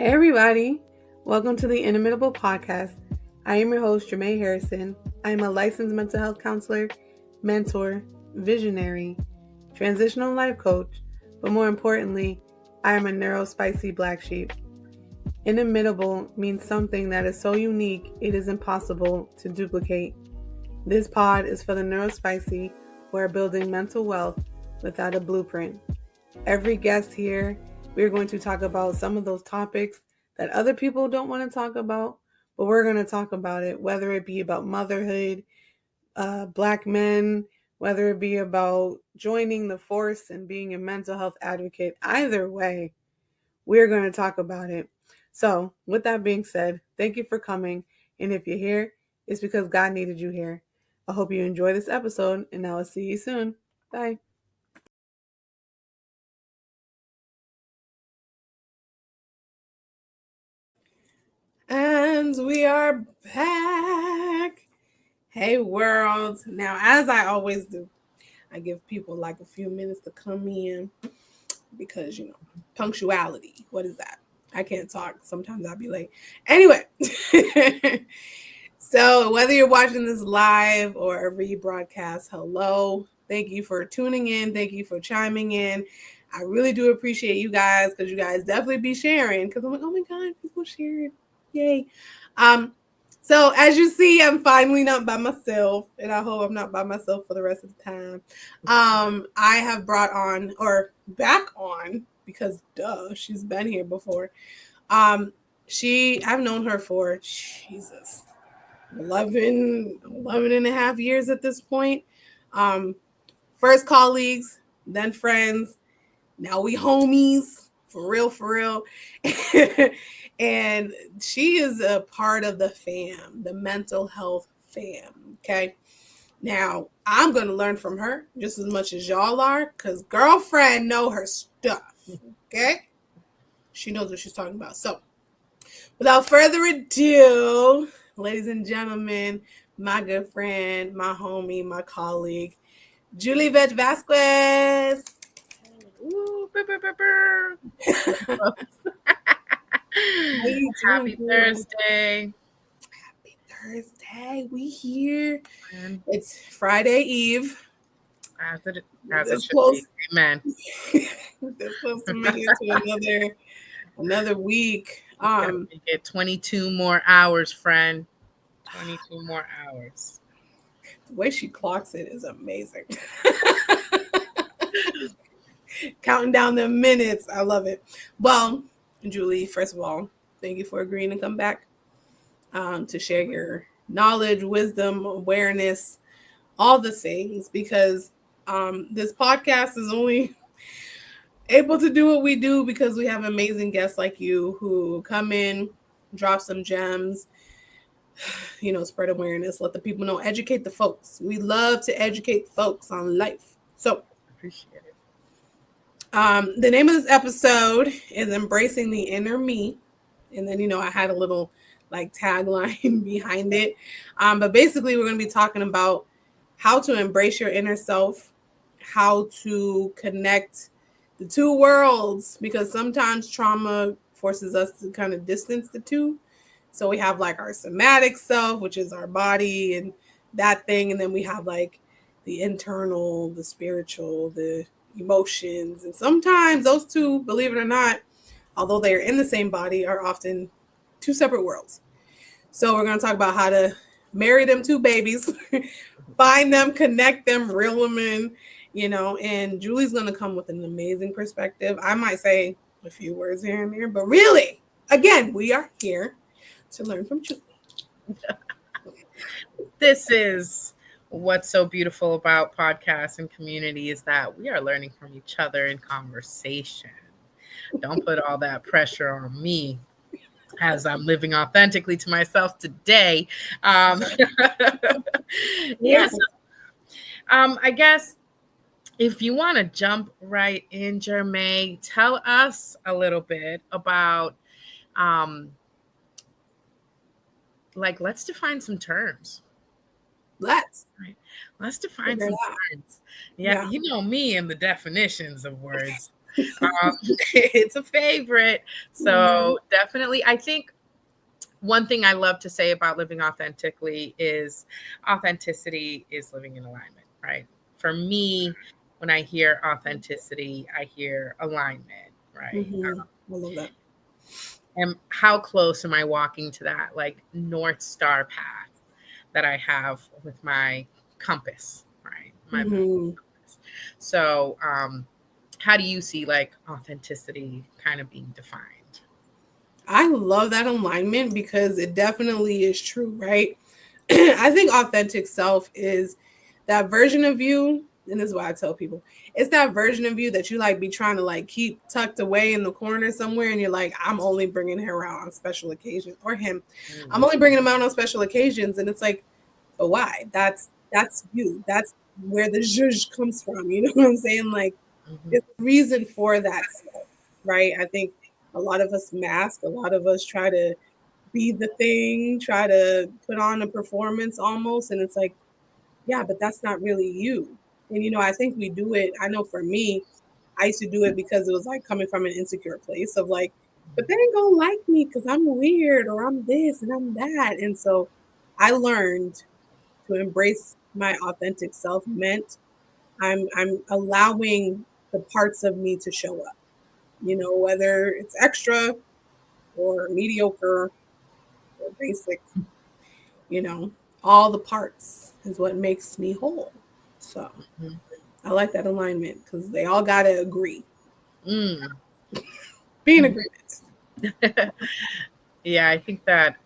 Hey everybody, welcome to the Inimitable podcast. I am your host, Jermaine Harrison. I am a licensed mental health counselor, mentor, visionary, transitional life coach, but more importantly, I am a neurospicy black sheep. Inimitable means something that is so unique it is impossible to duplicate. This pod is for the neurospicy who are building mental wealth without a blueprint. Every guest here, we're going to talk about some of those topics that other people don't want to talk about, but we're going to talk about it, whether it be about motherhood, Black men, whether it be about joining the force and being a mental health advocate. Either way, we're going to talk about it. So with that being said, thank you for coming. And if you're here, it's because God needed you here. I hope you enjoy this episode, and I will see you soon. Bye. And we are back. Hey, world. Now, as I always do, I give people like a few minutes to come in because, punctuality. What is that? I can't talk. Sometimes I'll be late. Anyway, so whether you're watching this live or a rebroadcast, hello. Thank you for tuning in. Thank you for chiming in. I really do appreciate you guys because you guys definitely be sharing because I'm like, oh my God, people shared. Yay. So as you see, I'm finally not by myself, and I hope I'm not by myself for the rest of the time. I have brought on, or back on, because she's been here before. I've known her for, Jesus, 11 and a half years at this point. First colleagues, then friends. Now we homies, for real. And she is a part of the fam, the mental health fam, okay? Now, I'm going to learn from her just as much as y'all are because girlfriend know her stuff, okay? She knows what she's talking about. So, without further ado, ladies and gentlemen, my good friend, my homie, my colleague, Julvette Vasquez. Ooh, Happy Thursday. Happy Thursday. We here. It's Friday Eve. As it should be. Amen. This close to making it to another week. We get 22 more hours, friend. 22 more hours. The way she clocks it is amazing. Counting down the minutes. I love it. Well, Julie, first of all, thank you for agreeing to come back to share your knowledge, wisdom, awareness, all the things, because this podcast is only able to do what we do because we have amazing guests like you who come in, drop some gems, spread awareness, let the people know, educate the folks. We love to educate folks on life. So appreciate it. The name of this episode is Embracing the Inner Me. And then, I had a little like tagline behind it. But basically, we're going to be talking about how to embrace your inner self, how to connect the two worlds, because sometimes trauma forces us to kind of distance the two. So we have like our somatic self, which is our body and that thing. And then we have like the internal, the spiritual, the emotions. And sometimes those two, believe it or not, although they're in the same body, are often two separate worlds. So we're going to talk about how to marry them two babies, find them, connect them, reel them in, and Julie's going to come with an amazing perspective. I might say a few words here and there, but really, again, we are here to learn from Julie. This is what's so beautiful about podcasts and community is that we are learning from each other in conversation. Don't put all that pressure on me as I'm living authentically to myself today. Yes. I guess if you want to jump right in, Jermaine, tell us a little bit about, let's define some terms. Let's define some terms. Yeah, you know me and the definitions of words. It's a favorite. So definitely, I think one thing I love to say about living authentically is authenticity is living in alignment, right? For me, when I hear authenticity, I hear alignment, right? I love that. And how close am I walking to that like North Star path that I have with my compass, right? My compass. So, how do you see like authenticity kind of being defined? I love that alignment because it definitely is true, right? I think authentic self is that version of you, and this is why I tell people, it's that version of you that you like be trying to like keep tucked away in the corner somewhere, and you're like, I'm only bringing her out on special occasions, or him, I'm only bringing him out on special occasions, and it's like, but why? That's you. That's where the zhuzh comes from. You know what I'm saying? Like, there's a reason for that stuff, right? I think a lot of us mask, a lot of us try to be the thing, try to put on a performance almost. And it's like, yeah, but that's not really you. And, I think we do it. I know for me, I used to do it because it was like coming from an insecure place of like, but they ain't gonna like me because I'm weird or I'm this and I'm that. And so I learned to embrace my authentic self meant I'm allowing the parts of me to show up, whether it's extra or mediocre or basic, you know, all the parts is what makes me whole. So I like that alignment because they all got to agree. Be in agreement. Yeah, I think that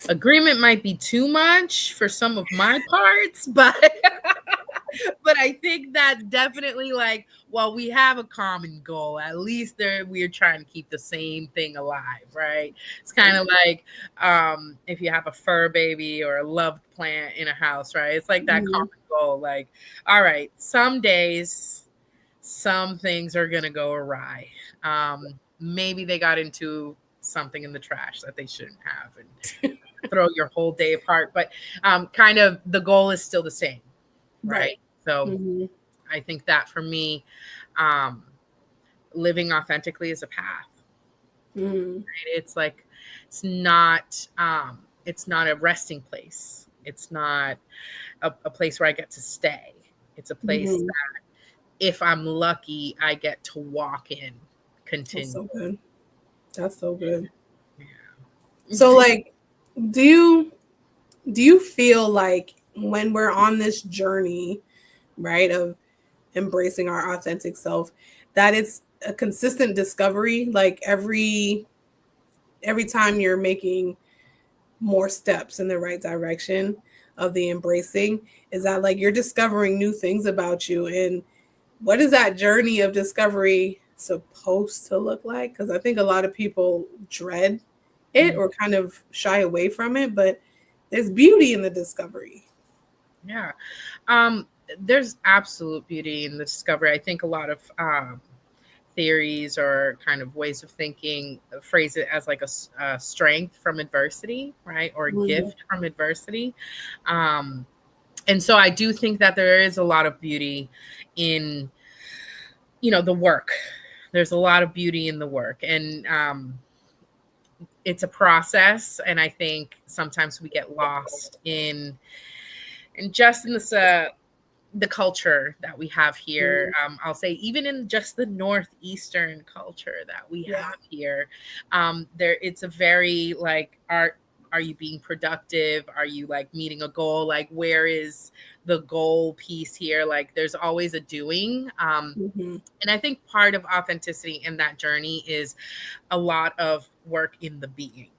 agreement might be too much for some of my parts, but but I think that definitely like while we have a common goal, at least there we're trying to keep the same thing alive, right? It's kind of like if you have a fur baby or a loved plant in a house, right? It's like that common goal. Like, all right, some days some things are gonna go awry. Maybe they got into something in the trash that they shouldn't have and throw your whole day apart. But kind of the goal is still the same, right? So I think that for me, living authentically is a path. Right? It's like it's not a resting place. It's not a place where I get to stay. It's a place that if I'm lucky, I get to walk in, continue. That's so good. That's so good. Yeah. So like, do you feel like when we're on this journey, right, of embracing our authentic self, that it's a consistent discovery, like every time you're making more steps in the right direction of the embracing, is that like you're discovering new things about you? And what is that journey of discovery supposed to look like? Because I think a lot of people dread it or kind of shy away from it, but there's beauty in the discovery. Yeah. There's absolute beauty in the discovery. I think a lot of theories or kind of ways of thinking phrase it as like a strength from adversity, right? Or a gift from adversity. And so I do think that there is a lot of beauty in, the work. There's a lot of beauty in the work. And it's a process. And I think sometimes we get lost in just in this the culture that we have here. I'll say even in just the northeastern culture that we have here, it's a very like are you being productive? Are you like meeting a goal? Like where is the goal piece here? Like there's always a doing. And I think part of authenticity in that journey is a lot of work in the being,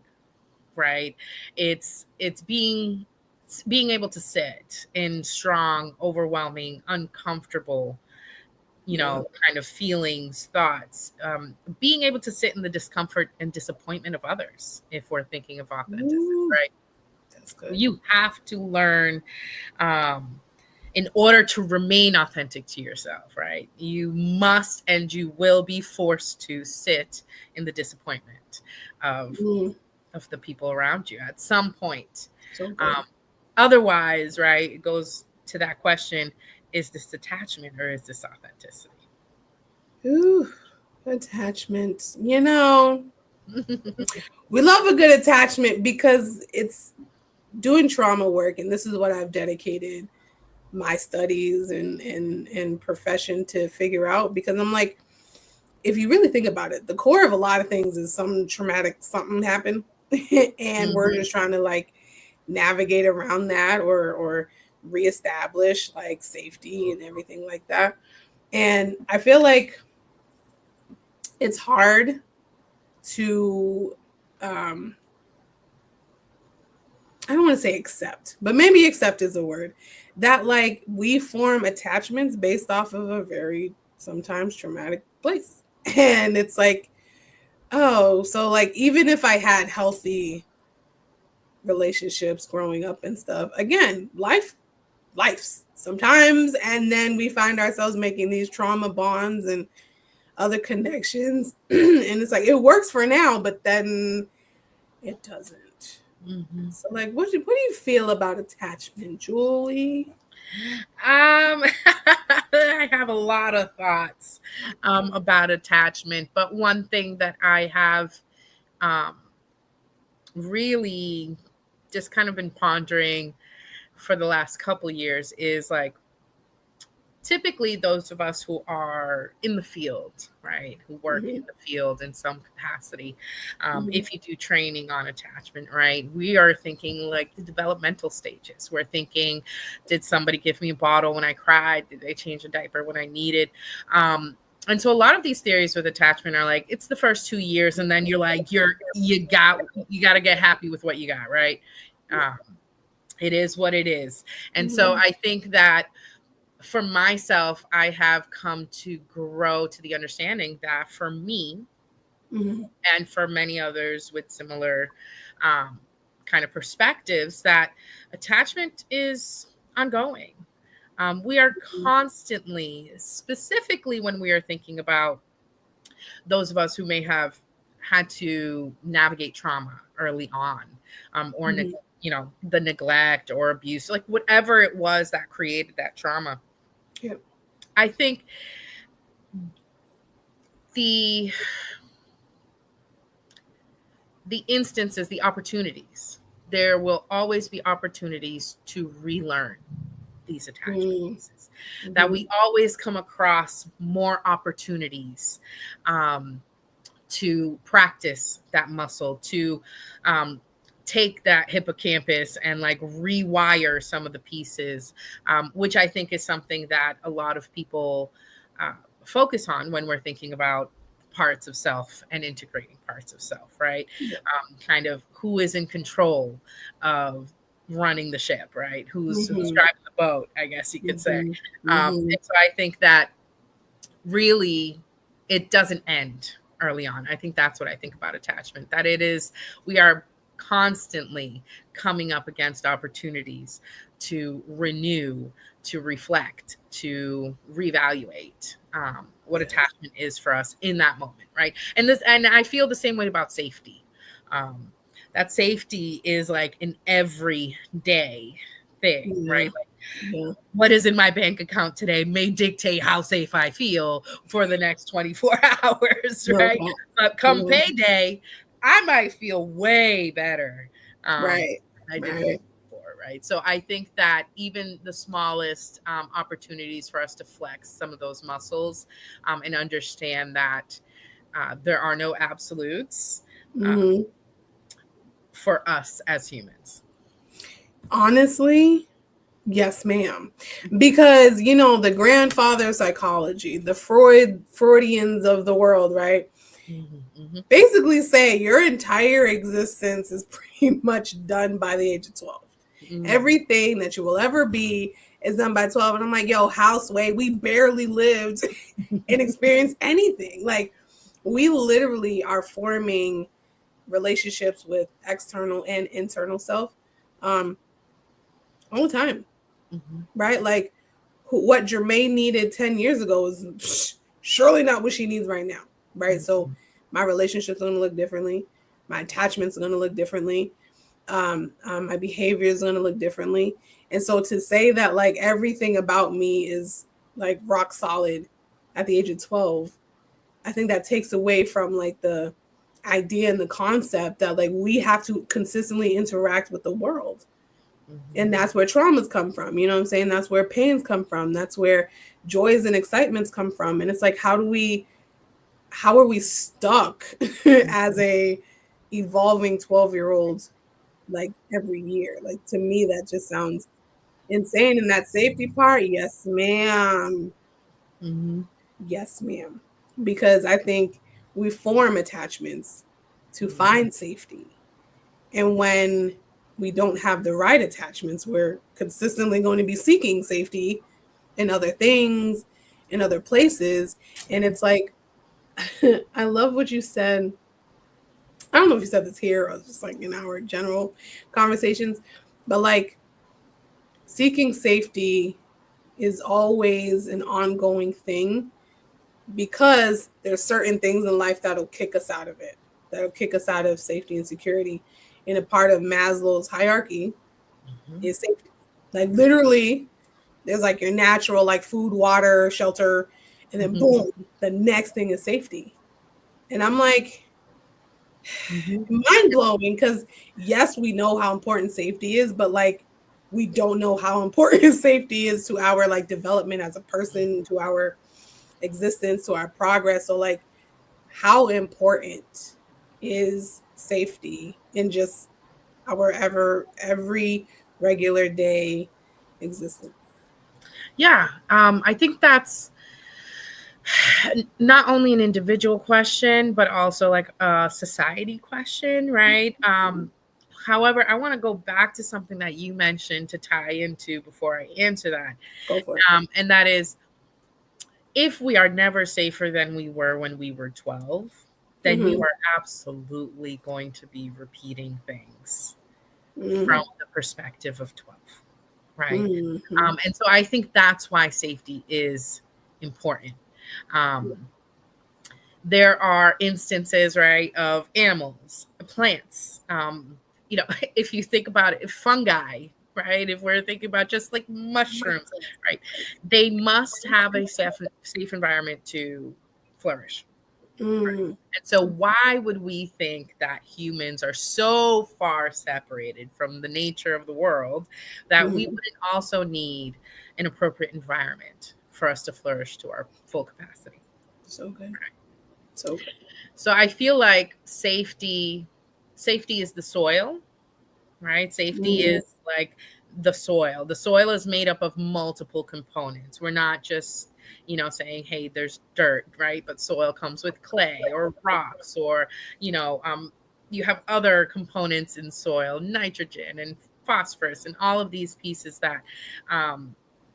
right? It's being able to sit in strong, overwhelming, uncomfortable, kind of feelings, thoughts, being able to sit in the discomfort and disappointment of others. If we're thinking of authenticity, right? That's good. You have to learn, in order to remain authentic to yourself, right? You must and you will be forced to sit in the disappointment of the people around you at some point. So Otherwise, right, it goes to that question, is this detachment or is this authenticity? Ooh, attachment. We love a good attachment because it's doing trauma work, and this is what I've dedicated my studies and profession to figure out, because I'm like, if you really think about it, the core of a lot of things is some traumatic something happened and we're just trying to like navigate around that or reestablish like safety and everything like that. And I feel like it's hard to I don't want to say accept, but maybe accept is a word, that like we form attachments based off of a very sometimes traumatic place. And it's like, oh, so like even if I had healthy relationships growing up and stuff, again, life's sometimes, and then we find ourselves making these trauma bonds and other connections. And it's like it works for now, but then it doesn't. Mm-hmm. So like what do you feel about attachment, Julie? I have a lot of thoughts about attachment, but one thing that I have um, really just kind of been pondering for the last couple years is like, typically those of us who are in the field, right, who work in the field in some capacity, if you do training on attachment, right, we are thinking like the developmental stages. We're thinking, did somebody give me a bottle when I cried? Did they change a diaper when I needed? And so a lot of these theories with attachment are like, it's the first 2 years, and then you're like, you got to get happy with what you got, right? It is what it is. And so I think that for myself, I have come to grow to the understanding that for me and for many others with similar kind of perspectives, that attachment is ongoing. We are constantly, specifically when we are thinking about those of us who may have had to navigate trauma early on, or the neglect or abuse, like whatever it was that created that trauma. Yep. I think the instances, the opportunities, there will always be opportunities to relearn these attachment pieces, that we always come across more opportunities to practice that muscle, to take that hippocampus and like rewire some of the pieces, which I think is something that a lot of people focus on when we're thinking about parts of self and integrating parts of self, right? Kind of who is in control of running the ship, right? Who's driving the boat, I guess you could say. And so I think that really it doesn't end early on. I think that's what I think about attachment, that it is, we are constantly coming up against opportunities to renew, to reflect, to reevaluate what attachment is for us in that moment, right? And I feel the same way about safety. That safety is like an everyday thing, right? Like, what is in my bank account today may dictate how safe I feel for the next 24 hours, right? But come payday, I might feel way better Right. than I did before, right? So I think that even the smallest opportunities for us to flex some of those muscles and understand that there are no absolutes for us as humans. Honestly, yes, ma'am. Because, the grandfather of psychology, the Freudians of the world, right? Basically say your entire existence is pretty much done by the age of 12. Everything that you will ever be is done by 12. And I'm like, yo, houseway, we barely lived and experienced anything. Like, we literally are forming relationships with external and internal self all the time. Right? Like, what Jermaine needed 10 years ago is surely not what she needs right now. Right? So my relationships are going to look differently. My attachments are going to look differently. My behavior is going to look differently. And so to say that like everything about me is like rock solid at the age of 12 I think that takes away from like the idea and the concept that like we have to consistently interact with the world. And that's where traumas come from. You know what I'm saying? That's where pains come from. That's where joys and excitements come from. And it's like, how are we stuck as a evolving 12-year-old like every year? Like, to me, that just sounds insane. And that safety part, yes, ma'am. Yes, ma'am. Because I think we form attachments to find safety. And when we don't have the right attachments, we're consistently going to be seeking safety in other things, in other places. And it's like, I love what you said. I don't know if you said this here or just like in our general conversations, but like seeking safety is always an ongoing thing because there's certain things in life that'll kick us out of it, that'll kick us out of safety and security. And a part of Maslow's hierarchy is safety. Like literally, there's like your natural like food, water, shelter, and then boom, the next thing is safety. And I'm like, mind blowing, because yes, we know how important safety is, but like we don't know how important safety is to our like development as a person, to our existence, to our progress. So like, how important is safety in just our every regular day existence? Yeah, I think that's not only an individual question, but also like a society question, right? However, I want to go back to something that you mentioned to tie into before I answer that. Go for it. And that is, if we are never safer than we were when we were 12, then you are absolutely going to be repeating things from the perspective of 12, right? And so I think that's why safety is important. There are instances, right, of animals, plants. You know, if you think about it, fungi, right? If we're thinking about just like mushrooms, right? They must have a safe environment to flourish. Right? And so why would we think that humans are so far separated from the nature of the world that we wouldn't also need an appropriate environment for us to flourish to our full capacity? So good. Right. So good. So I feel like safety is the soil, right? Safety is like the soil. The soil is made up of multiple components. We're not just, you know, saying, hey, there's dirt, right? But soil comes with clay or rocks, or, you know, you have other components in soil, nitrogen and phosphorus and all of these pieces that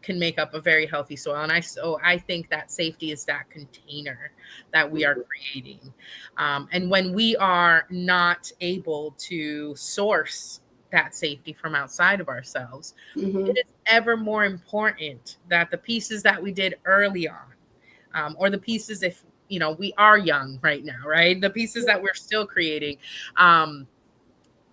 can make up a very healthy soil. And I think that safety is that container that we are creating. And when we are not able to source that safety from outside of ourselves, it is ever more important that the pieces that we did early on, or the pieces, if, you know, we are young right now, right? The pieces that we're still creating,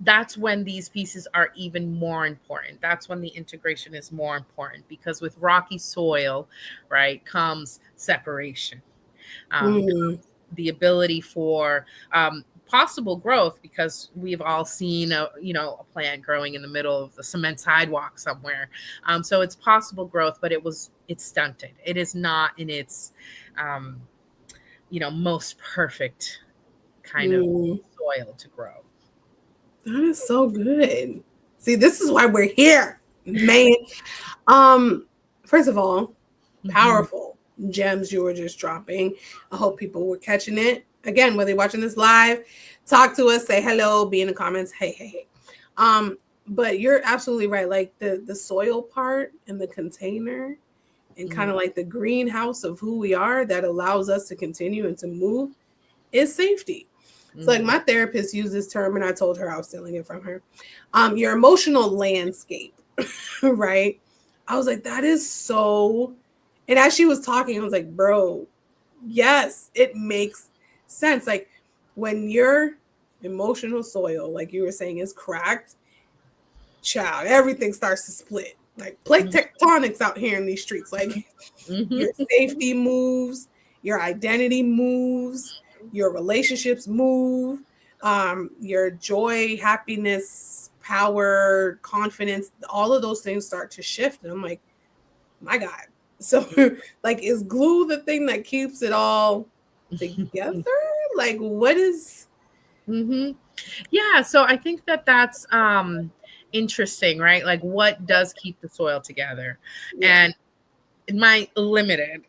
that's when these pieces are even more important. That's when the integration is more important, because with rocky soil, right, comes separation, the ability for possible growth, because we've all seen a plant growing in the middle of the cement sidewalk somewhere. So it's possible growth, but it's stunted. It is not in its most perfect kind of soil to grow. That is so good. See, this is why we're here, man. First of all, powerful gems you were just dropping. I hope people were catching it. Again, whether you're watching this live, talk to us, say hello, be in the comments. Hey. But you're absolutely right. Like the soil part and the container and kind of like the greenhouse of who we are that allows us to continue and to move is safety. So like my therapist used this term, and I told her I was stealing it from her. Your emotional landscape, right? I was like, that is so. And as she was talking, I was like, bro, yes, it makes sense. Like when your emotional soil, like you were saying, is cracked, child, everything starts to split. Like plate tectonics out here in these streets. Like your safety moves, your identity moves, your relationships move, your joy, happiness, power, confidence, all of those things start to shift. And I'm like, my God. So like, is glue the thing that keeps it all together? Like, what is... Mm-hmm. Yeah, so I think that that's interesting, right? Like, what does keep the soil together? Yeah. And in my limited,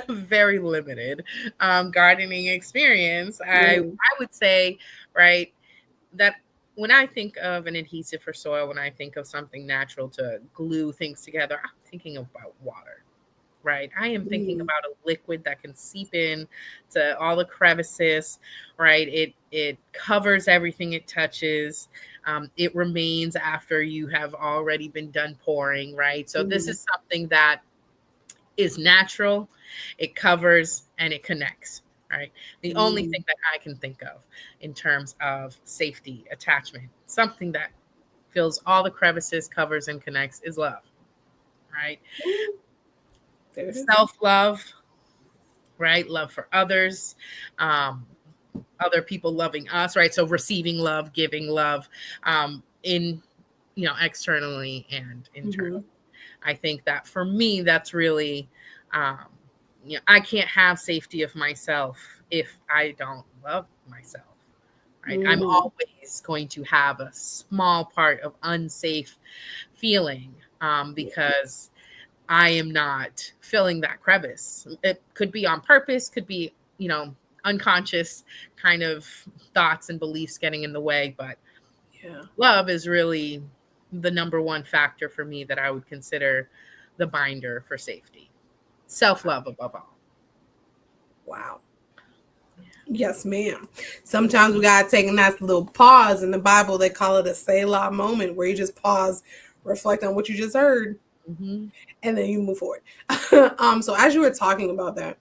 very limited gardening experience, I would say, right, that when I think of an adhesive for soil, when I think of something natural to glue things together, I'm thinking about water. Right. I am thinking about a liquid that can seep in to all the crevices, right? It covers everything it touches. It remains after you have already been done pouring, right? So this is something that is natural. It covers and it connects, right? The only thing that I can think of in terms of safety, attachment, something that fills all the crevices, covers and connects is love, right? Self-love, right? Love for others, other people loving us, right? So receiving love, giving love, in, externally and internally. I think that for me, that's really, um, I can't have safety of myself if I don't love myself, right? I'm always going to have a small part of unsafe feeling, because I am not filling that crevice. It could be on purpose, could be, unconscious kind of thoughts and beliefs getting in the way. But love is really the number one factor for me that I would consider the binder for safety. Self-love above all. Wow. Yes, ma'am. Sometimes we gotta take a nice little pause. In the Bible, they call it a Selah moment, where you just pause, reflect on what you just heard, and then you move forward. So as you were talking about that,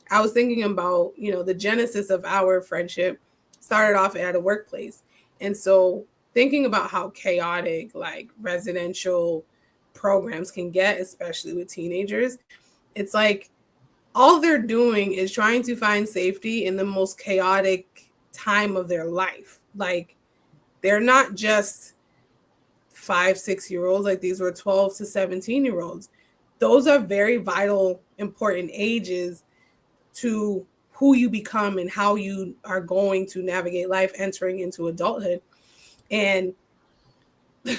I was thinking about, the genesis of our friendship started off at a workplace. And so thinking about how chaotic like residential programs can get, especially with teenagers, it's like all they're doing is trying to find safety in the most chaotic time of their life. Like, they're not just 5, 6 year olds, like these were 12 to 17-year-olds. Those are very vital, important ages to who you become and how you are going to navigate life entering into adulthood. And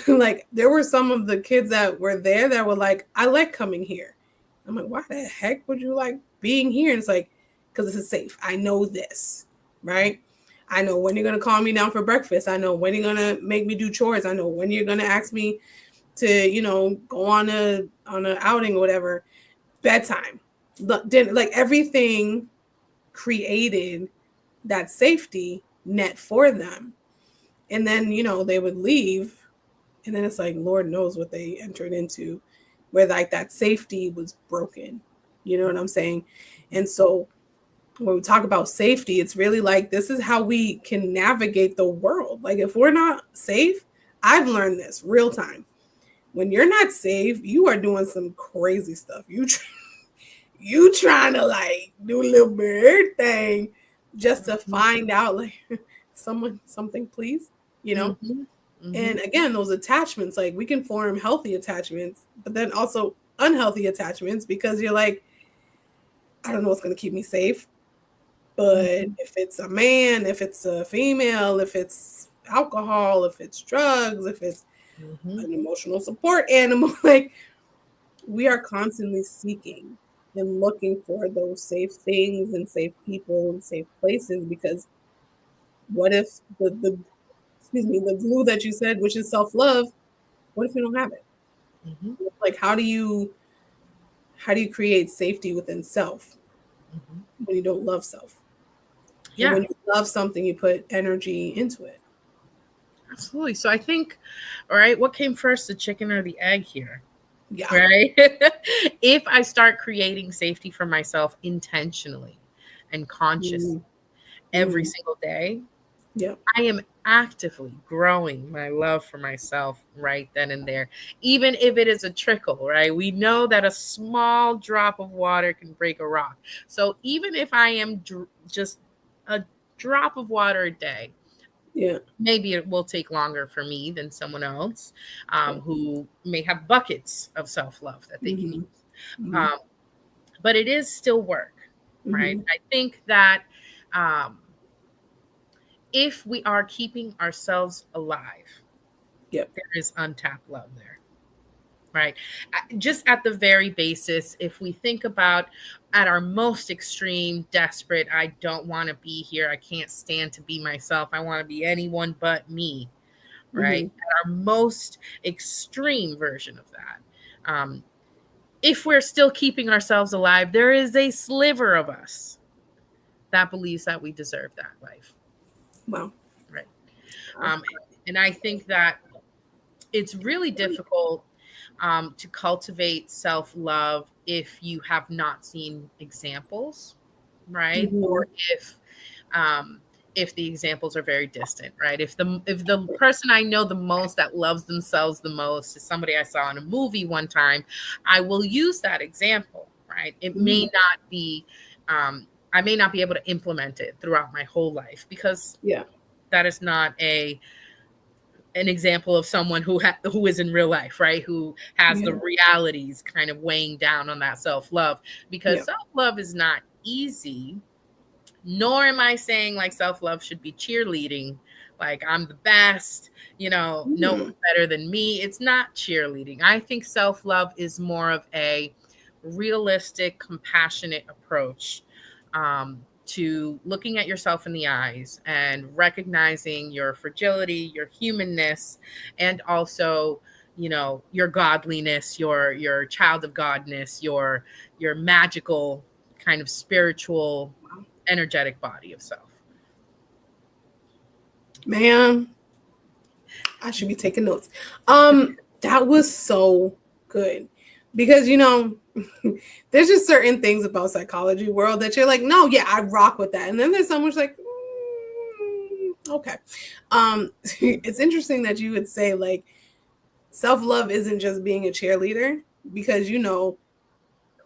like, there were some of the kids that were there that were like, I like coming here. I'm like, why the heck would you like being here? And it's like, because this is safe. I know this, right? I know when you're going to call me down for breakfast. I know when you're going to make me do chores. I know when you're going to ask me to, go on an outing or whatever. Bedtime. Like, everything created that safety net for them. And then, they would leave. And then it's like, Lord knows what they entered into, where like that safety was broken. You know what I'm saying? And so when we talk about safety, it's really like, this is how we can navigate the world. Like, if we're not safe, I've learned this real time. When you're not safe, you are doing some crazy stuff. You trying to like do a little bird thing just to find out like something, please, And again, those attachments, like, we can form healthy attachments, but then also unhealthy attachments, because you're like, I don't know what's going to keep me safe. But if it's a man, if it's a female, if it's alcohol, if it's drugs, if it's an emotional support animal, like, we are constantly seeking and looking for those safe things and safe people and safe places, because what if the glue that you said, which is self-love, what if you don't have it? Like, how do you create safety within self when you don't love self? Yeah. And when you love something, you put energy into it. Absolutely. So I think, all right, what came first, the chicken or the egg here? Yeah. Right. If I start creating safety for myself intentionally and consciously every single day, Yeah. I am actively growing my love for myself right then and there, even if it is a trickle, right? We know that a small drop of water can break a rock. So even if I am just a drop of water a day, Yeah. maybe it will take longer for me than someone else who may have buckets of self love that they can use. Mm-hmm. Mm-hmm. Um, but it is still work, right? Mm-hmm. I think that. Um, if we are keeping ourselves alive, Yep. there is untapped love there, right? Just at the very basis, if we think about at our most extreme, desperate, I don't want to be here, I can't stand to be myself, I want to be anyone but me, right? Mm-hmm. At our most extreme version of that. If we're still keeping ourselves alive, there is a sliver of us that believes that we deserve that life, Wow. right? Um, and I think that it's really difficult to cultivate self-love if you have not seen examples, right? Mm-hmm. Or um, if the examples are very distant, right? If the person I know the most that loves themselves the most is somebody I saw in a movie one time, I will use that example, right? It may Mm-hmm. not be I may not be able to implement it throughout my whole life because Yeah. that is not an example of someone who is in real life, right? Who has the Yeah. realities kind of weighing down on that self-love, because Yeah. self-love is not easy, nor am I saying like self-love should be cheerleading, like I'm the best, no Mm-hmm. one's better than me. It's not cheerleading. I think self-love is more of a realistic, compassionate approach to looking at yourself in the eyes and recognizing your fragility, your humanness, and also, your godliness, your child of godness, your magical kind of spiritual, energetic body of self. Man, I should be taking notes. That was so good because there's just certain things about psychology world that you're like, no, yeah, I rock with that, and then there's someone's like, okay. It's interesting that you would say like self love isn't just being a cheerleader because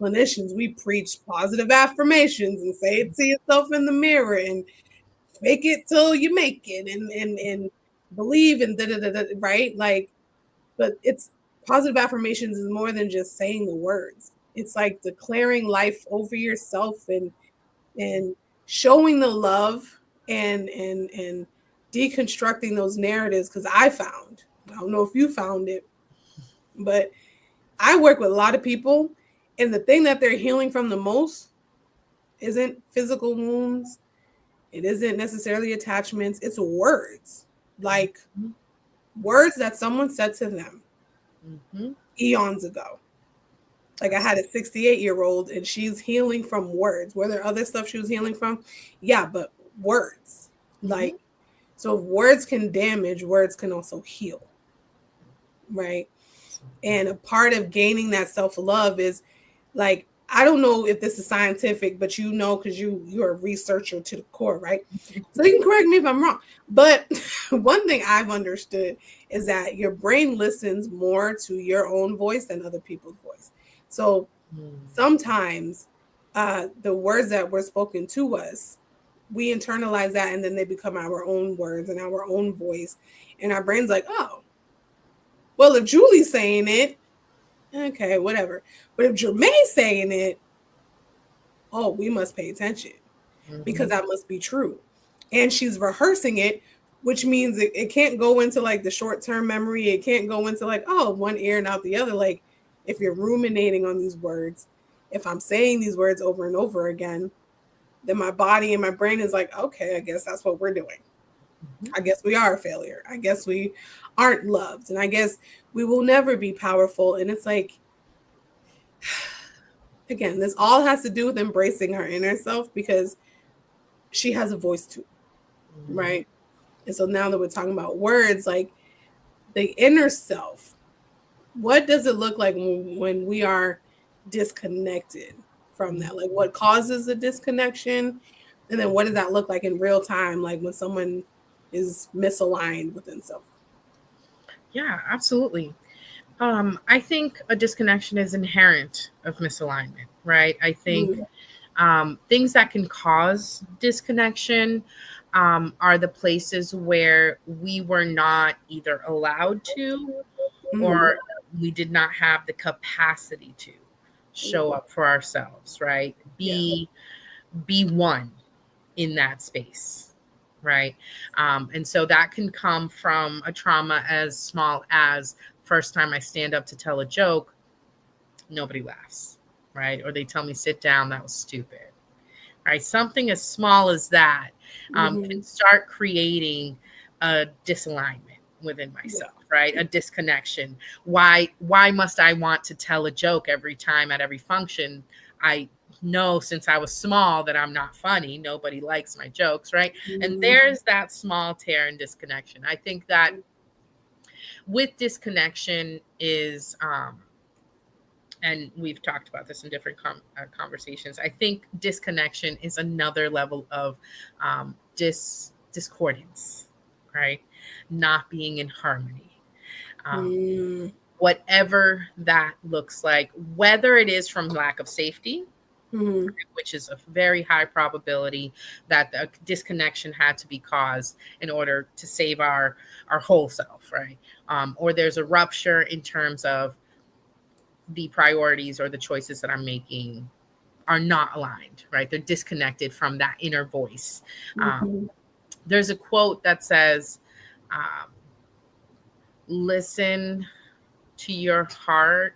clinicians we preach positive affirmations and say it to yourself in the mirror and fake it till you make it and believe in right like but it's positive affirmations is more than just saying the words. It's like declaring life over yourself and showing the love and deconstructing those narratives because I don't know if you found it, but I work with a lot of people and the thing that they're healing from the most isn't physical wounds. It isn't necessarily attachments. It's words. Like words that someone said to them Mm-hmm. eons ago. Like I had a 68-year-old and she's healing from words. Were there other stuff she was healing from? Yeah, but words. Mm-hmm. Like, so if words can damage, words can also heal. Right. And a part of gaining that self-love is like, I don't know if this is scientific, but because you're a researcher to the core, right? So you can correct me if I'm wrong. But one thing I've understood is that your brain listens more to your own voice than other people's voice. So sometimes the words that were spoken to us, we internalize that and then they become our own words and our own voice. And our brain's like, oh, well, if Julie's saying it, okay, whatever. But if Jermaine's saying it, oh, we must pay attention because Mm-hmm. that must be true. And she's rehearsing it, which means it can't go into like the short term memory. It can't go into like, oh, one ear and out the other. Like if you're ruminating on these words, if I'm saying these words over and over again, then my body and my brain is like, okay, I guess that's what we're doing. I guess we are a failure. I guess we aren't loved. And I guess we will never be powerful. And it's like, again, this all has to do with embracing her inner self because she has a voice too, Mm-hmm. right? And so now that we're talking about words, like the inner self, what does it look like when we are disconnected from that? Like what causes the disconnection? And then what does that look like in real time? Like when someone is misaligned within self? Yeah, absolutely. I think a disconnection is inherent of misalignment, right? I think things that can cause disconnection are the places where we were not either allowed to or we did not have the capacity to show up for ourselves, right? Be one in that space, right? And so that can come from a trauma as small as first time I stand up to tell a joke, nobody laughs, right? Or they tell me sit down, that was stupid, right? Something as small as that can start creating a disalignment within myself, right? A disconnection. Why must I want to tell a joke every time at every function? I know since I was small that I'm not funny. Nobody likes my jokes, right? And there's that small tear and disconnection. I think that with disconnection is and we've talked about this in different conversations. I think disconnection is another level of discordance, right? Not being in harmony. Whatever that looks like, whether it is from lack of safety, which is a very high probability that the disconnection had to be caused in order to save our whole self, right? Or there's a rupture in terms of the priorities or the choices that I'm making are not aligned, right? They're disconnected from that inner voice. There's a quote that says, listen to your heart.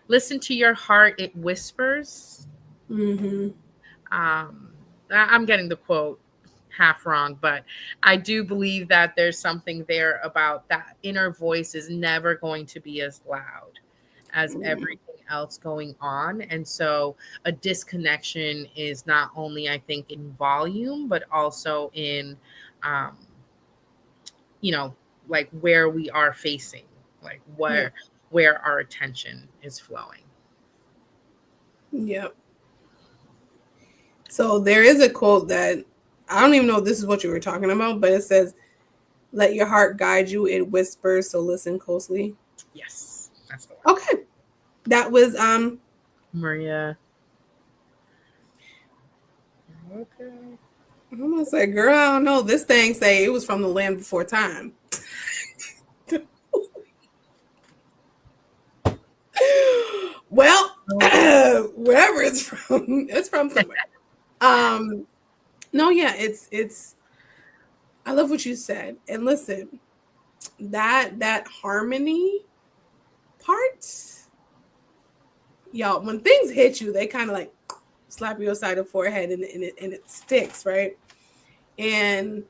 Listen to your heart, it whispers. I'm getting the quote half wrong, but I do believe that there's something there about that inner voice is never going to be as loud as everything else going on. And so a disconnection is not only, I think, in volume, but also in, like where we are facing, like where our attention is flowing. Yep. So there is a quote that I don't even know if this is what you were talking about, but it says, "Let your heart guide you. It whispers, so listen closely." Yes, that's the one. Okay, that was Maria. Okay. I'm gonna say, girl, I don't know. This thing say it was from the land before time. Well, wherever it's from somewhere. No, yeah, it's. I love what you said, and listen, that harmony part, y'all. When things hit you, they kind of like slap you aside the forehead, and it sticks, right? And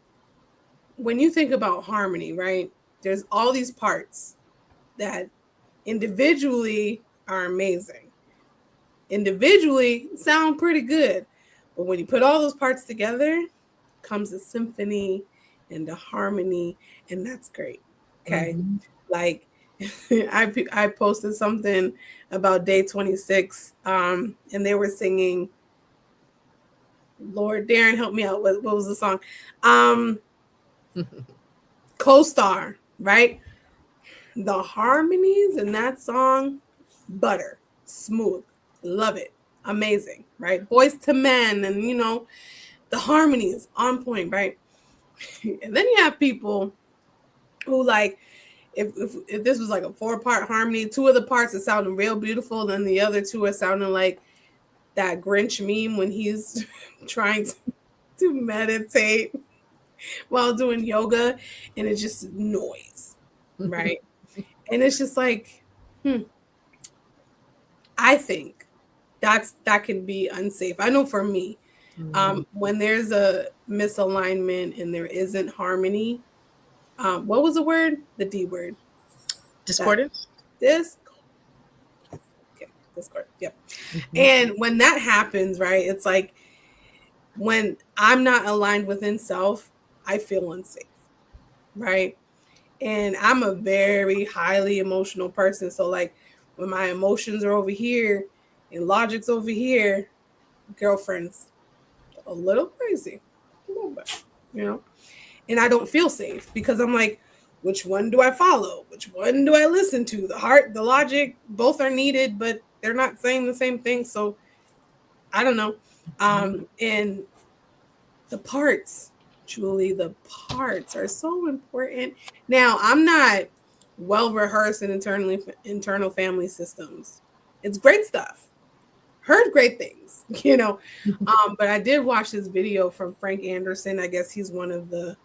when you think about harmony, right, there's all these parts that individually are amazing, individually sound pretty good, but when you put all those parts together, comes a symphony and the harmony, and that's great. Okay, like I posted something about day 26, and they were singing. Lord, Darren, help me out. What was the song? Co-Star, right? The harmonies in that song, butter, smooth, love it, amazing, right? Boys to Men, and the harmonies on point, right? And then you have people who like, if this was like a 4-part harmony, 2 of the parts are sounding real beautiful, then the other 2 are sounding like that Grinch meme when he's trying to meditate while doing yoga, and it's just noise, right? And it's just like, I think that can be unsafe. I know for me, when there's a misalignment and there isn't harmony, what was the word? The D word. Discordance? Discord. Yep. And when that happens, right, it's like when I'm not aligned within self, I feel unsafe, right? And I'm a very highly emotional person. So like when my emotions are over here and logic's over here, girlfriend's a little crazy. a little bit, you know. And I don't feel safe because I'm like, which one do I follow? Which one do I listen to? The heart, the logic, both are needed, but they're not saying the same thing. So I don't know. And the parts, Julie, the parts are so important. Now, I'm not well rehearsed in internal family systems. It's great stuff. Heard great things, you know. But I did watch this video from Frank Anderson. I guess he's one of the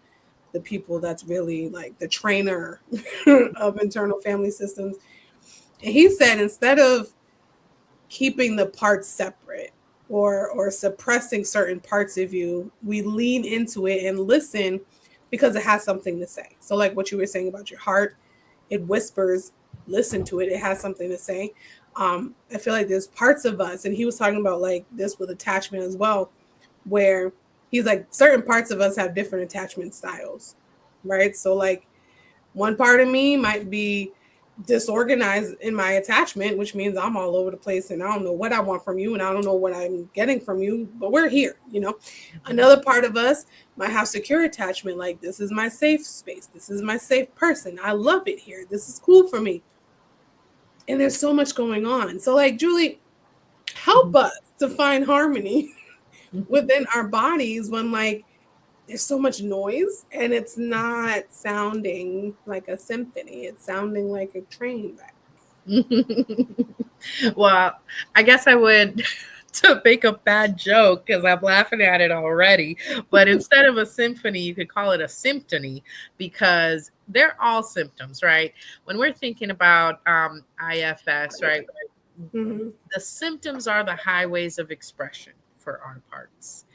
people that's really like the trainer of internal family systems. And he said instead of keeping the parts separate or suppressing certain parts of you, we lean into it and listen because it has something to say. So like what you were saying about your heart, it whispers, listen to it, it has something to say. I feel like there's parts of us, and he was talking about like this with attachment as well, where he's like certain parts of us have different attachment styles, right? So like one part of me might be disorganized in my attachment, which means I'm all over the place and I don't know what I want from you and I don't know what I'm getting from you, but we're here, you know. Another part of us might have secure attachment, like this is my safe space, this is my safe person, I love it here, this is cool for me. And there's so much going on. So like, Julie, help us to find harmony within our bodies when like there's so much noise and it's not sounding like a symphony. It's sounding like a train wreck. Well, I guess I would to make a bad joke because I'm laughing at it already. But instead of a symphony, you could call it a symptony because they're all symptoms, right? When we're thinking about IFS, right? Mm-hmm. The symptoms are the highways of expression for our parts.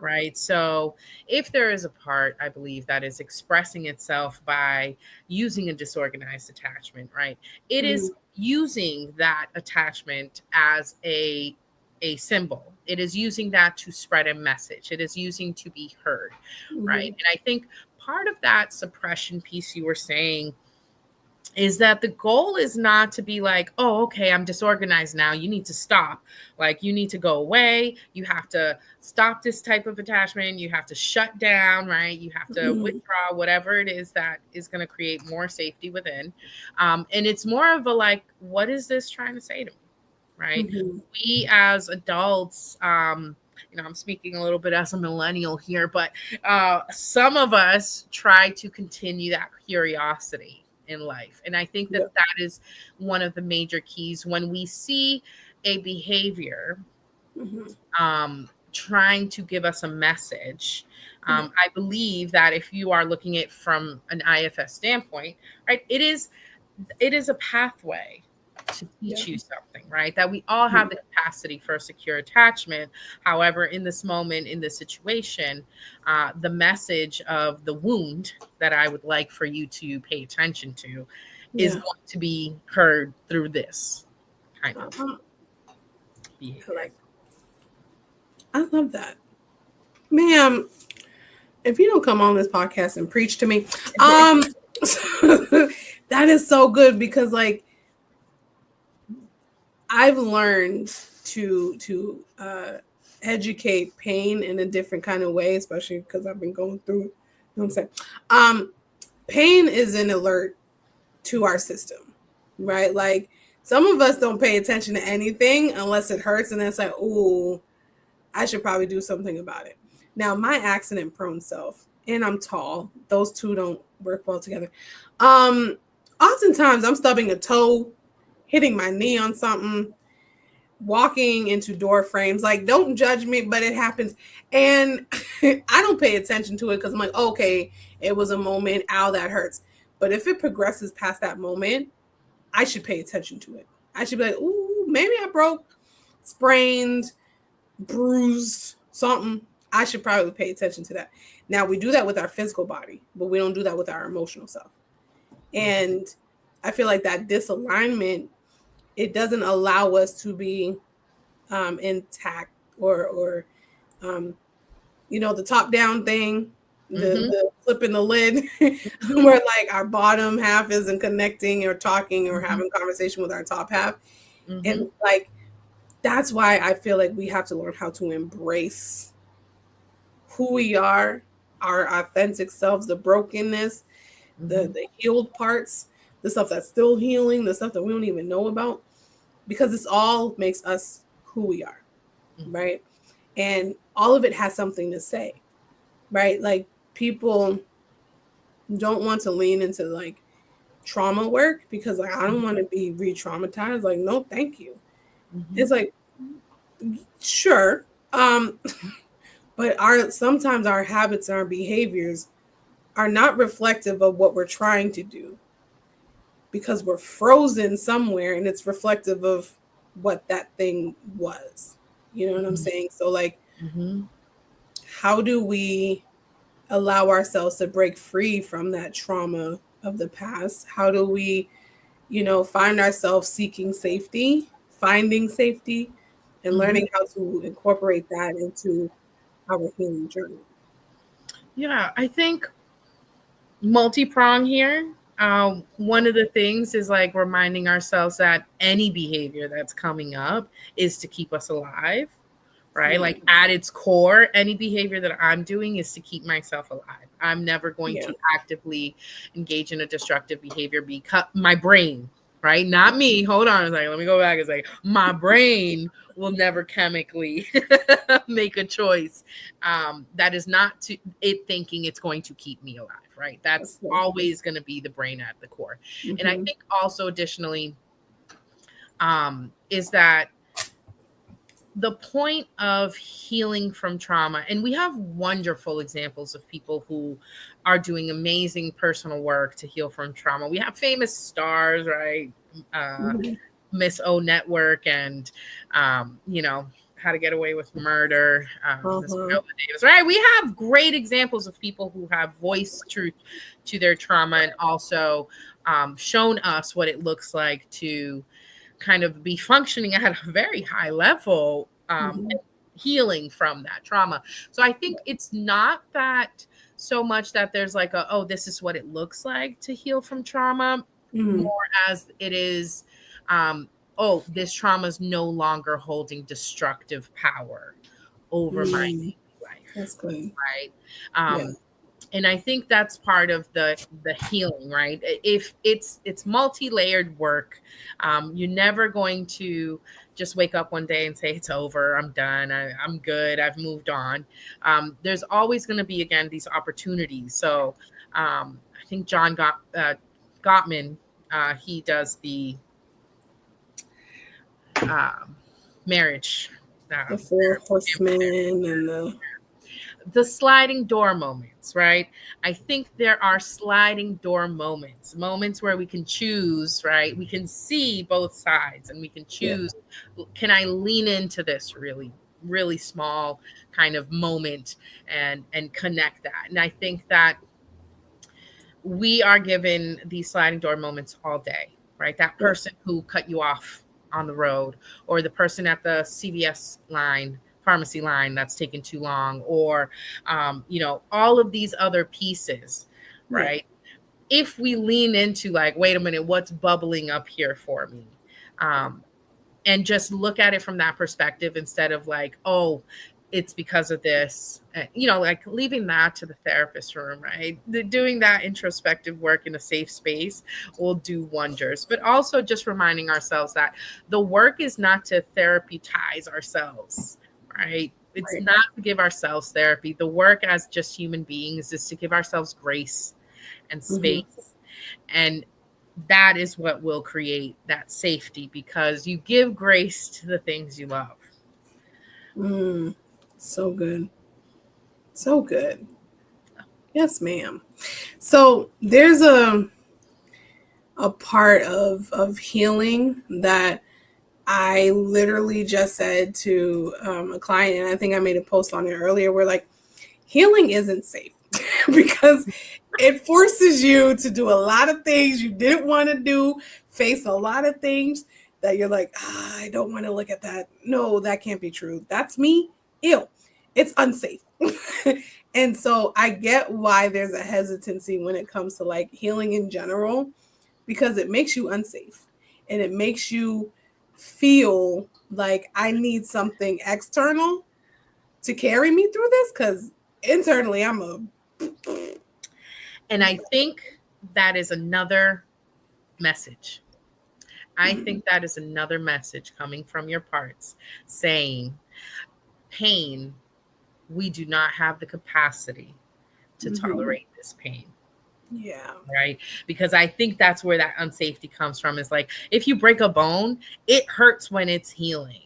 Right. So if there is a part, I believe, that is expressing itself by using a disorganized attachment, right? It is using that attachment as a symbol. It is using that to spread a message. It is using to be heard. Right. And I think part of that suppression piece you were saying is that the goal is not to be like, oh, okay, I'm disorganized now. You need to stop. Like, you need to go away. You have to stop this type of attachment. You have to shut down, right? You have to withdraw, whatever it is that is going to create more safety within. And it's more of a like, what is this trying to say to me, right? We as adults, you know, I'm speaking a little bit as a millennial here, but some of us try to continue that curiosity in life. And I think that that is one of the major keys when we see a behavior trying to give us a message. I believe that if you are looking at it from an IFS standpoint, right, it is a pathway to teach you something, right? That we all have the capacity for a secure attachment. However, in this moment, in this situation, the message of the wound that I would like for you to pay attention to is going to be heard through this kind of behavior. I love that. Ma'am, if you don't come on this podcast and preach to me, that is so good because like I've learned to educate pain in a different kind of way, especially because I've been going through it. You know what I'm saying? Pain is an alert to our system, right? Like some of us don't pay attention to anything unless it hurts, and then it's like, ooh, I should probably do something about it. Now, my accident-prone self, and I'm tall, those two don't work well together. Oftentimes, I'm stubbing a toe, hitting my knee on something, walking into door frames. Like, don't judge me, but it happens. And I don't pay attention to it because I'm like, okay, it was a moment. Ow, that hurts. But if it progresses past that moment, I should pay attention to it. I should be like, ooh, maybe I broke, sprained, bruised, something. I should probably pay attention to that. Now, we do that with our physical body, but we don't do that with our emotional self. And I feel like that disalignment, it doesn't allow us to be intact or you know, the top down thing, the flipping the lid where like our bottom half isn't connecting or talking or having conversation with our top half. And like, that's why I feel like we have to learn how to embrace who we are, our authentic selves, the brokenness, the healed parts, the stuff that's still healing, the stuff that we don't even know about, because this all makes us who we are, right? And all of it has something to say, right? Like people don't want to lean into like trauma work because like I don't want to be re-traumatized. Like, no, thank you. It's like, sure. But sometimes our habits and our behaviors are not reflective of what we're trying to do because we're frozen somewhere and it's reflective of what that thing was. You know what I'm saying? So like, how do we allow ourselves to break free from that trauma of the past? How do we, find ourselves seeking safety, finding safety, and learning how to incorporate that into our healing journey? Yeah, I think multi-prong here. One of the things is like reminding ourselves that any behavior that's coming up is to keep us alive, right? Like at its core, any behavior that I'm doing is to keep myself alive. I'm never going to actively engage in a destructive behavior because my brain, right? Not me. Hold on a second. Let me go back and say my brain will never chemically make a choice that is not to it thinking it's going to keep me alive, right? That's always going to be the brain at the core. And I think also additionally is that the point of healing from trauma, and we have wonderful examples of people who are doing amazing personal work to heal from trauma. We have famous stars, right? Miss O Network and, How to Get Away with Murder, Miss Viola Davis, right? We have great examples of people who have voiced truth to their trauma and also shown us what it looks like to kind of be functioning at a very high level, healing from that trauma. So I think it's not that so much that there's like this is what it looks like to heal from trauma, more as it is, this trauma is no longer holding destructive power over my life. That's good. Right. And I think that's part of the healing, right? If it's multi-layered work, you're never going to just wake up one day and say it's over, I'm done, I'm good, I've moved on. There's always going to be again these opportunities. So I think John Gottman, he does the marriage, the four horsemen and the sliding door moments, right? I think there are sliding door moments where we can choose, right? We can see both sides and we can choose, can I lean into this really, really small kind of moment and connect that? And I think that we are given these sliding door moments all day, right? That person who cut you off on the road, or the person at the CVS pharmacy line that's taken too long, or all of these other pieces, right? If we lean into like, wait a minute, what's bubbling up here for me, and just look at it from that perspective instead of like, oh, it's because of this, like leaving that to the therapist room, right? Doing that introspective work in a safe space will do wonders. But also just reminding ourselves that the work is not to therapeutize ourselves, right? It's not to give ourselves therapy. The work as just human beings is to give ourselves grace and space. And that is what will create that safety, because you give grace to the things you love. So good. So good. Yes, ma'am. So there's a part of healing that I literally just said to a client, and I think I made a post on it earlier, where like healing isn't safe because it forces you to do a lot of things you didn't want to do, face a lot of things that you're like, I don't want to look at that. No, that can't be true. That's me. Ew. It's unsafe. And so I get why there's a hesitancy when it comes to like healing in general, because it makes you unsafe and it makes you feel like I need something external to carry me through this, because internally, I'm a. And I think that is another message. I think that is another message coming from your parts saying, pain, we do not have the capacity to tolerate this pain. Yeah. Right. Because I think that's where that unsafety comes from, is like, if you break a bone, it hurts when it's healing.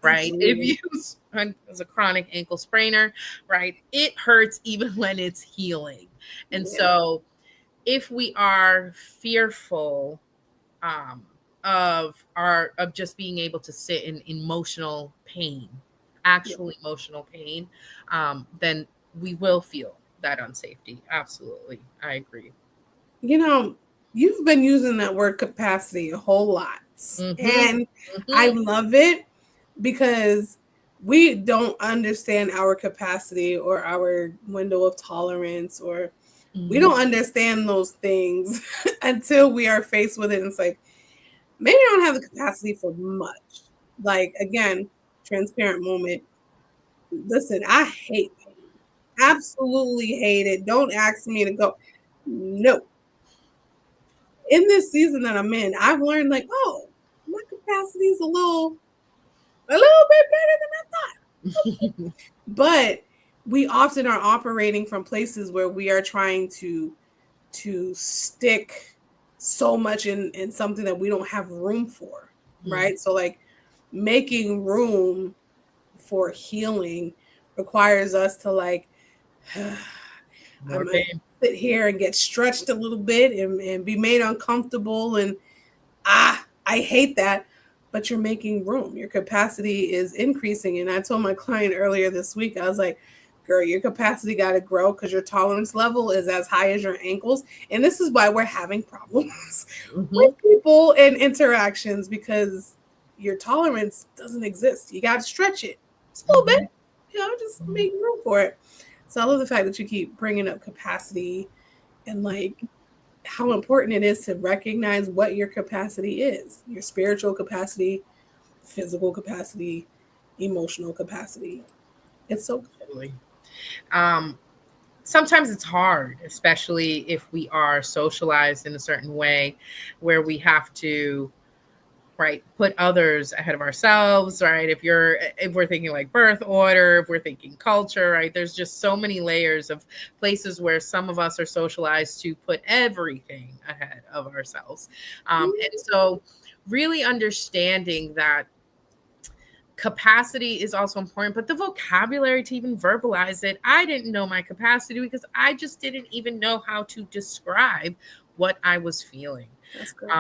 Right. Absolutely. If you, as a chronic ankle sprainer, right, it hurts even when it's healing. And so if we are fearful of just being able to sit in emotional pain, actual emotional pain, then we will feel that unsafety. Absolutely. I agree. You know, you've been using that word capacity a whole lot. And I love it because we don't understand our capacity or our window of tolerance, or we don't understand those things until we are faced with it. And it's like, maybe I don't have the capacity for much. Like, again, transparent moment. Listen, I hate pain. Absolutely hate it. Don't ask me to go. No. In this season that I'm in, I've learned like, oh, my capacity is a little bit better than I thought. But we often are operating from places where we are trying to stick so much in something that we don't have room for, right? So like making room for healing requires us to like I'm gonna sit here and get stretched a little bit and be made uncomfortable, and I hate that, but you're making room. Your capacity is increasing. And I told my client earlier this week, I was like, girl, your capacity got to grow because your tolerance level is as high as your ankles. And this is why we're having problems with people and interactions, because your tolerance doesn't exist. You got to stretch it just a little bit, just make room for it. So I love the fact that you keep bringing up capacity and like how important it is to recognize what your capacity is, your spiritual capacity, physical capacity, emotional capacity. It's so good. Sometimes it's hard, especially if we are socialized in a certain way where we have to, right, put others ahead of ourselves, right? If we're thinking like birth order, if we're thinking culture, right, there's just so many layers of places where some of us are socialized to put everything ahead of ourselves. And so really understanding that capacity is also important, but the vocabulary to even verbalize it. I didn't know my capacity because I just didn't even know how to describe what I was feeling. That's good.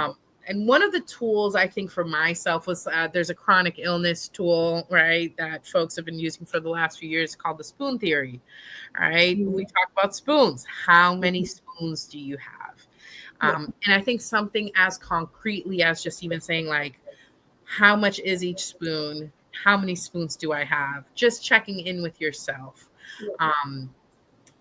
And one of the tools I think for myself was there's a chronic illness tool, right, that folks have been using for the last few years called the spoon theory, right? We talk about spoons. How many spoons do you have? And I think something as concretely as just even saying like, how much is each spoon? How many spoons do I have? Just checking in with yourself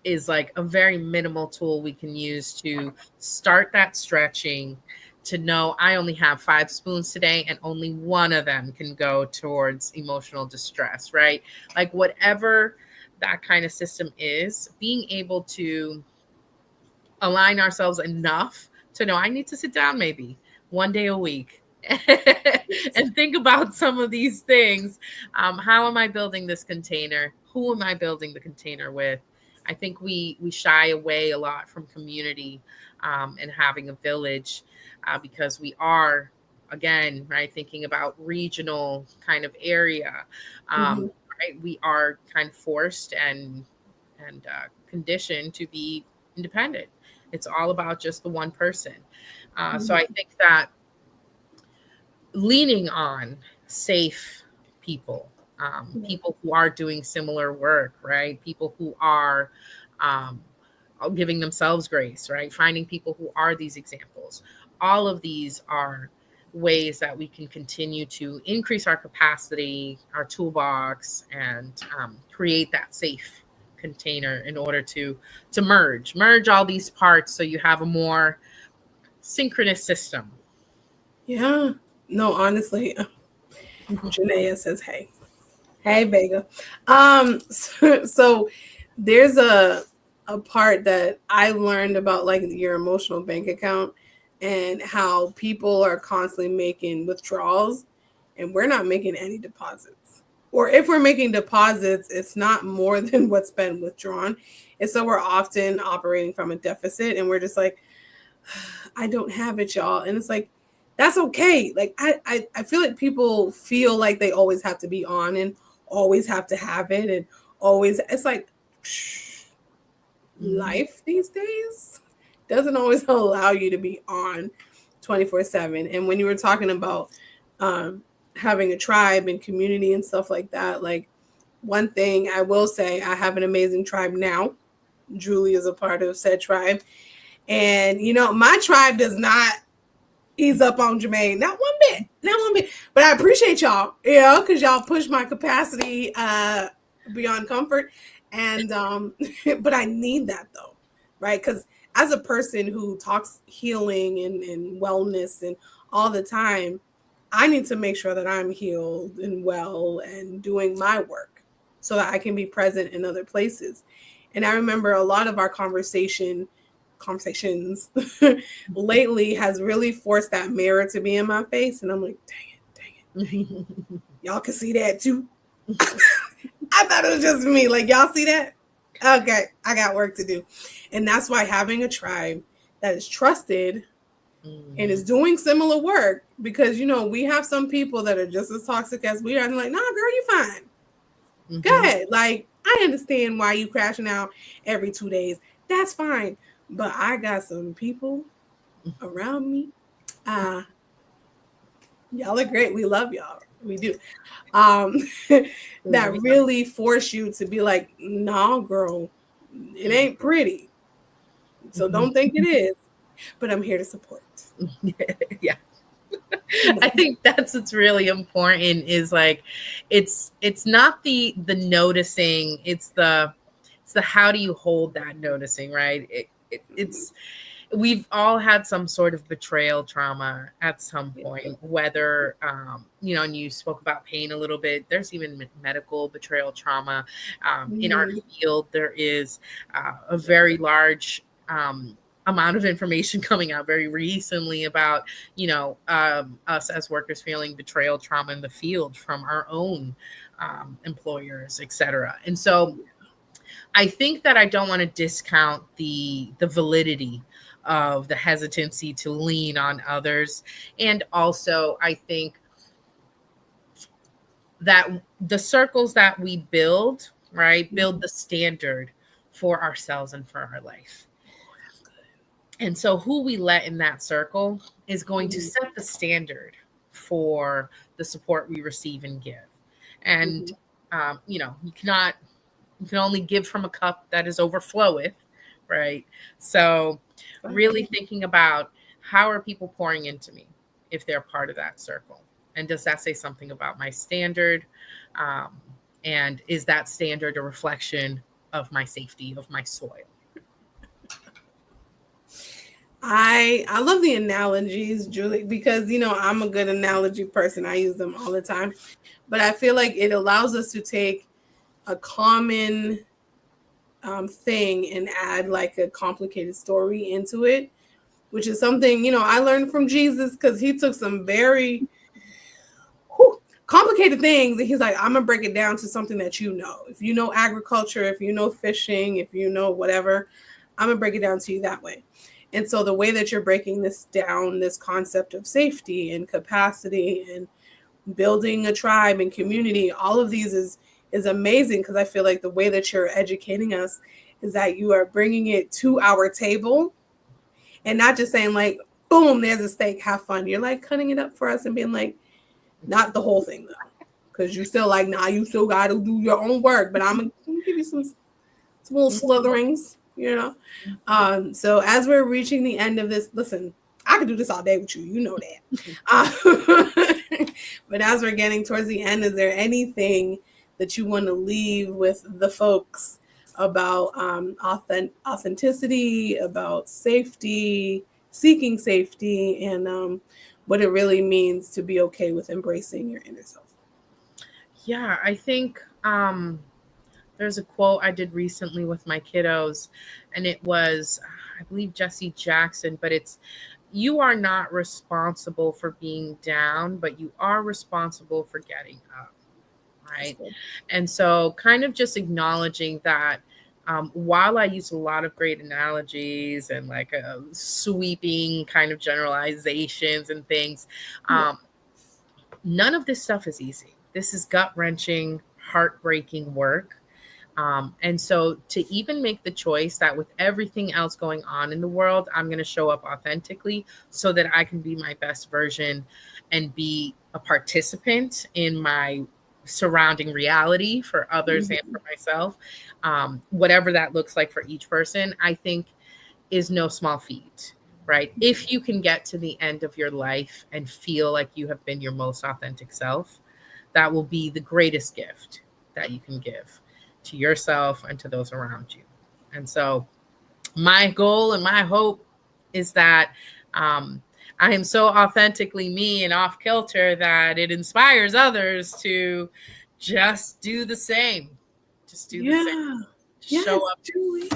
is like a very minimal tool we can use to start that stretching, to know I only have 5 spoons today and only one of them can go towards emotional distress, right? Like whatever that kind of system is, being able to align ourselves enough to know I need to sit down maybe one day a week and think about some of these things. How am I building this container? Who am I building the container with? I think we shy away a lot from community and having a village because we are, again, right, thinking about regional kind of area. Right, we are kind of forced and conditioned to be independent. It's all about just the one person. So I think that leaning on safe people, people who are doing similar work, right? People who are giving themselves grace, right? Finding people who are these examples. All of these are ways that we can continue to increase our capacity, our toolbox, and create that safe container in order to merge all these parts so you have a more synchronous system. Yeah. No, honestly, Janaea says, hey, Vega. So there's a part that I learned about like your emotional bank account and how people are constantly making withdrawals and we're not making any deposits. Or if we're making deposits, it's not more than what's been withdrawn. And so we're often operating from a deficit and we're just like, I don't have it, y'all. And it's like, that's okay. Like I feel like people feel like they always have to be on and always have to have it and always it's like life these days doesn't always allow you to be on 24/7. And when you were talking about having a tribe and community and stuff like that, like one thing I will say, I have an amazing tribe now. Julie is a part of said tribe. And my tribe does not ease up on Jermaine. Not one bit. Not one bit. But I appreciate y'all, because y'all push my capacity beyond comfort. And but I need that though, right? Because as a person who talks healing and wellness and all the time, I need to make sure that I'm healed and well and doing my work so that I can be present in other places. And I remember a lot of our conversations lately has really forced that mirror to be in my face. And I'm like, dang it. Y'all can see that too. I thought it was just me. Like, y'all see that? Okay, I got work to do. And that's why having a tribe that is trusted and is doing similar work, because, we have some people that are just as toxic as we are. And like, nah, girl, you fine. Go ahead. Like, I understand why you crashing out every 2 days. That's fine. But I got some people around me. Y'all are great. We love y'all. We do. That really force you to be like, nah, girl, it ain't pretty. So don't think it is. But I'm here to support. Yeah. I think that's what's really important is like it's not the noticing, it's the how do you hold that noticing, right? It's we've all had some sort of betrayal trauma at some point, whether and you spoke about pain a little bit. There's even medical betrayal trauma. In our field, there is a very large amount of information coming out very recently about us as workers feeling betrayal trauma in the field from our own employers, etc. And so I think that I don't want to discount the validity of the hesitancy to lean on others. And also I think that the circles that we build, right, build the standard for ourselves and for our life. And so who we let in that circle is going to set the standard for the support we receive and give. And, you can only give from a cup that is overfloweth, right? So really thinking about how are people pouring into me if they're part of that circle? And does that say something about my standard? And is that standard a reflection of my safety, of my soil? I love the analogies, Julie, because, I'm a good analogy person. I use them all the time. But I feel like it allows us to take a common thing and add like a complicated story into it, which is something, I learned from Jesus because he took some very complicated things and he's like, I'm gonna break it down to something that if you know agriculture, if you know fishing, if you know whatever, I'm gonna break it down to you that way. And so the way that you're breaking this down, this concept of safety and capacity and building a tribe and community, all of these is amazing, because I feel like the way that you're educating us is that you are bringing it to our table and not just saying like, boom, there's a steak, have fun. You're like cutting it up for us and being like, not the whole thing though, because you still like, nah, you still got to do your own work, but I'm gonna give you some little slitherings, So as we're reaching the end of this, listen, I could do this all day with you, you know that. But as we're getting towards the end, is there anything that you want to leave with the folks about authenticity, about safety, seeking safety, and what it really means to be okay with embracing your inner self? Yeah, I think There's a quote I did recently with my kiddos, and it was, I believe, Jesse Jackson, but it's, you are not responsible for being down, but you are responsible for getting up. Right. And so, kind of just acknowledging that, while I use a lot of great analogies and like sweeping kind of generalizations and things, none of this stuff is easy. This is gut wrenching, heartbreaking work. And so to even make the choice that with everything else going on in the world, I'm going to show up authentically so that I can be my best version and be a participant in my surrounding reality for others and for myself, whatever that looks like for each person, I think is no small feat, right? If you can get to the end of your life and feel like you have been your most authentic self, that will be the greatest gift that you can give to yourself and to those around you. And so my goal and my hope is that I am so authentically me and off kilter that it inspires others to just do the same. Just do the same. Just show up. Julie.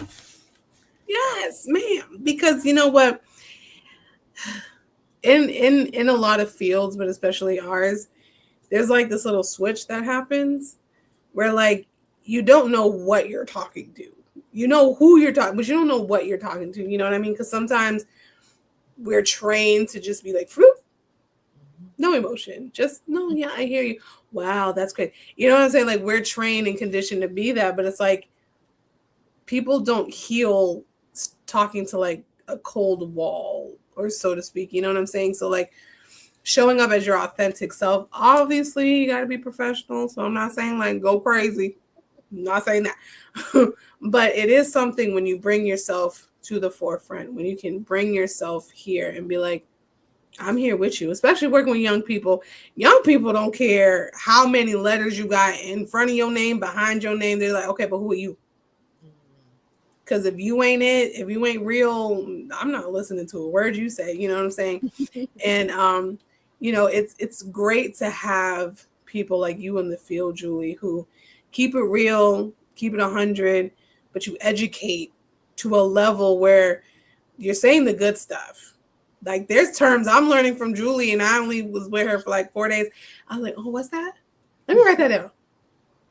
Yes, ma'am. Because you know what? In a lot of fields, but especially ours, there's like this little switch that happens where like you don't know what you're talking to. You know who you're talking, but you don't know what you're talking to. You know what I mean? Because sometimes we're trained to just be like, "Fruit, no emotion, just no, yeah, I hear you. Wow, that's great." You know what I'm saying? Like we're trained and conditioned to be that, but it's like people don't heal talking to like a cold wall, or so to speak. You know what I'm saying? So like showing up as your authentic self, obviously you got to be professional. So I'm not saying like go crazy. I'm not saying that. But it is something when you bring yourself to the forefront, when you can bring yourself here and be like, I'm here with you, especially working with young people. Young people don't care how many letters you got in front of your name, behind your name. They're like, okay, but who are you? Because if you ain't it, if you ain't real, I'm not listening to a word you say. You know what I'm saying? And you know, it's great to have people like you in the field, Julie, who keep it real, keep it 100, but you educate to a level where you're saying the good stuff. Like there's terms I'm learning from Julie, and I only was with her for like 4 days. I was like, oh, what's that? Let me write that down.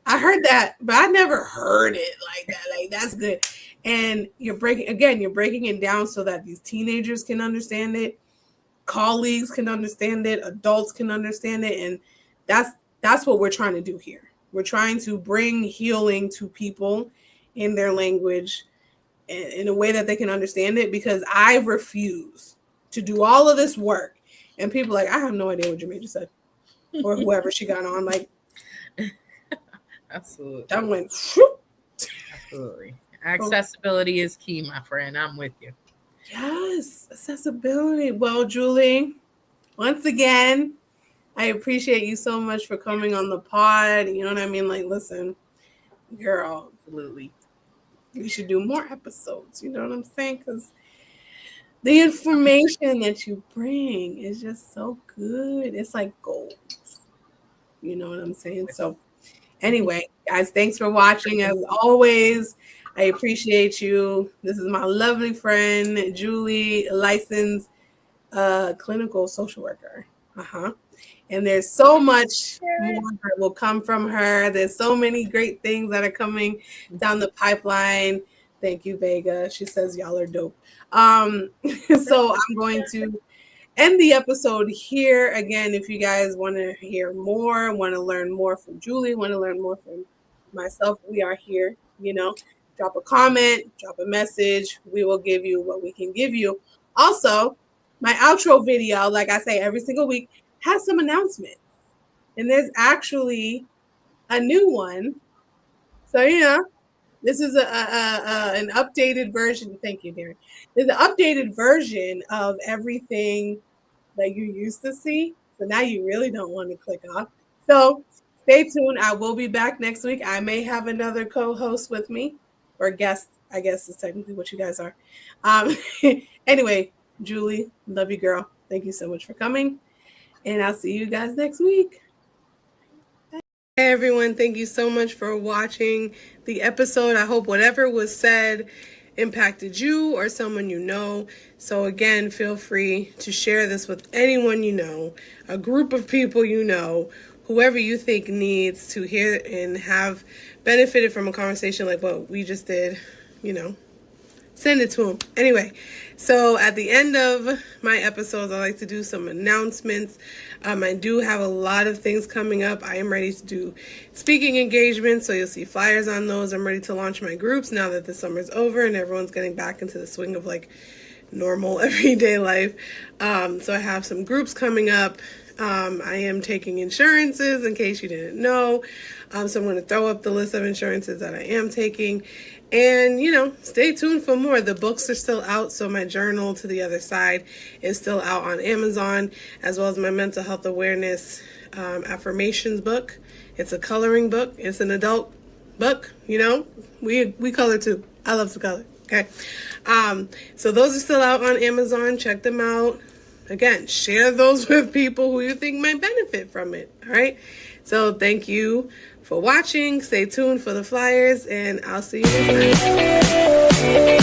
I heard that, but I never heard it like that. Like that's good. And you're breaking it down so that these teenagers can understand it, colleagues can understand it, adults can understand it, and that's what we're trying to do here. We're trying to bring healing to people in their language in a way that they can understand it, because I refuse to do all of this work and people like, I have no idea what Jermaine just said, or whoever she got on, like Absolutely. that went Absolutely. Accessibility is key, my friend. I'm with you. Yes, accessibility. Well, Julie, once again, I appreciate you so much for coming on the pod. You know what I mean? Like, listen, girl, Absolutely. we should do more episodes. You know what I'm saying? Because the information that you bring is just so good. It's like gold. You know what I'm saying? So, anyway, guys, thanks for watching. As always, I appreciate you. This is my lovely friend, Julie, licensed clinical social worker. And there's so much more that will come from her. There's so many great things that are coming down the pipeline. Thank you, Vega. She says y'all are dope. So I'm going to end the episode here. Again, if you guys want to hear more, want to learn more from Julie, want to learn more from myself, we are here. You know, drop a comment, drop a message. We will give you what we can give you. Also, my outro video, like I say every single week, has some announcements. And there's actually a new one. So, you know, this is an updated version. Thank you, Darren. There's an updated version of everything that you used to see. So now you really don't want to click off. So stay tuned. I will be back next week. I may have another co-host with me, or guest, I guess is technically what you guys are. Anyway, Julie, love you, girl. Thank you so much for coming. And I'll see you guys next week. Hey everyone, thank you so much for watching the episode. I hope whatever was said impacted you or someone you know. So again, feel free to share this with anyone you know, a group of people you know, whoever you think needs to hear and have benefited from a conversation like what we just did, send it to them. Anyway, so at the end of my episodes, I like to do some announcements. I do have a lot of things coming up. I am ready to do speaking engagements, so you'll see flyers on those. I'm ready to launch my groups now that the summer's over and everyone's getting back into the swing of like normal everyday life. So I have some groups coming up. I am taking insurances in case you didn't know. So I'm going to throw up the list of insurances that I am taking. And, stay tuned for more. The books are still out, so my journal To the Other Side is still out on Amazon, as well as my mental health awareness affirmations book. It's a coloring book. It's an adult book, We color too. I love to color, okay? So those are still out on Amazon. Check them out. Again, share those with people who you think might benefit from it, all right? So thank you for watching. Stay tuned for the flyers, and I'll see you next time.